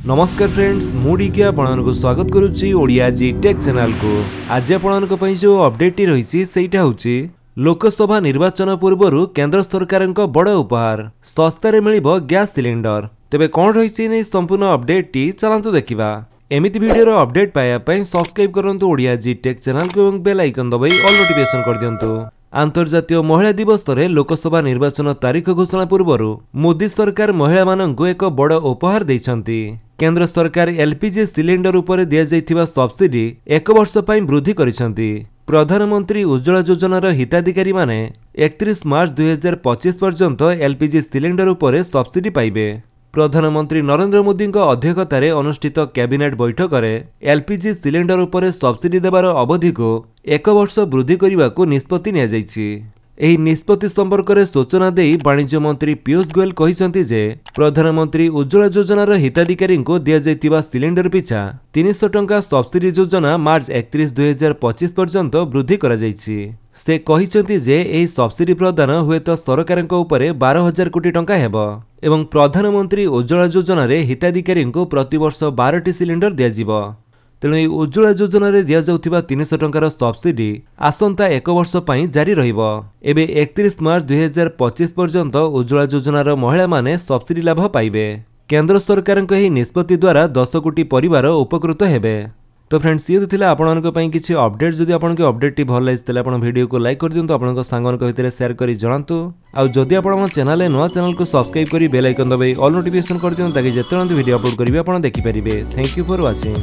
नमस्कार फ्रेंड्स मुझे आपको स्वागत करुच्ची ओडिया जी टेक चैनल को। आज आपण जो अपडेट रही से लोकसभा निर्वाचन पूर्व केंद्र सरकार बड़ उपहार सस्तार मिल गैस सिलिंडर। तेबे कौन रही संपूर्ण अपडेट टी चलतु देखा। एमती वीडियो अपडेट पाइबापी सब्सक्राइब करंतु ओडिया जी टेक चैनल को बेल आइकन दबाई ऑल नोटिफिकेशन कर दियंतु। अंतर्जातीय महिला दिवस रे लोकसभा निर्वाचन तारीख घोषणा पूर्व मोदी सरकार महिला मानक एक बड़ उपहार देइछंती। केंद्र सरकार एलपीजी सिलिंडर उपर दिया जाइथिबा सब्सिडी 1 वर्ष पई वृद्धि करिसंती। प्रधानमंत्री उज्ज्वला योजनार हिताधिकारी माने 31 मार्च 2025 पर्यंत एलपीजी सिलिंडर उपर सब्सिडी पाइबे। प्रधानमंत्री नरेंद्र मोदी अध्यक्षतार अनुष्ठित कैबिनेट बैठक में एलपीजी सिलिंडर उपर सब्सिडी देवार अवधि को 1 वर्ष वृद्धि करने को निष्पत्ति एही निष्पत्ति संपर्क में सूचना दे वाणिज्य मंत्री पीयूष गोयल कहिसंती जे प्रधानमंत्री उज्ज्वला योजनार हिताधिकारी को दिया जाइतिबा सिलिंडर पिछा 300 टंका सब्सिडी योजना मार्च 31 2025 पर्यंत वृद्धि करा जाइछि। से कहिसंती जे एही सब्सिडी प्रदान हुए तो सरकार ऊपर 12,000 कोटी टंका हेबो एवं प्रधानमंत्री उज्ज्वला योजना रे हिताधिकारी को प्रतिवर्ष 12टी सिलिंडर दिया जिवो। तेणु उज्ज्वला योजना रे दिया जाउथिबा 300 टंकार सब्सिडी आसंता 1 वर्ष पई जारी रहिबो। एबे 31 मार्च 2025 पर्यंत उज्ज्वला योजनार महिला माने सब्सिडी लाभ पाइबे। केंद्र सरकार एही निष्पत्ति द्वारा 10 कोटी परिवार उपकृत हेबे। तो फ्रेंड्स ये थिला आपनको पई किछि अपडेट। जदि आपनको अपडेट टी भल लागितले आपण वीडियो को लाइक कर दियंतु, आपनको सांगनक भितर शेयर करी जणांतु। आ जदि आपण चैनल नवा चैनल को सब्सक्राइब करी बेल आइकन दबाई ऑल नोटिफिकेशन कर दियंतु ताकि जेतेबेले वीडियो अपलोड करिवे आपण देखि परिबे। Thank you for watching.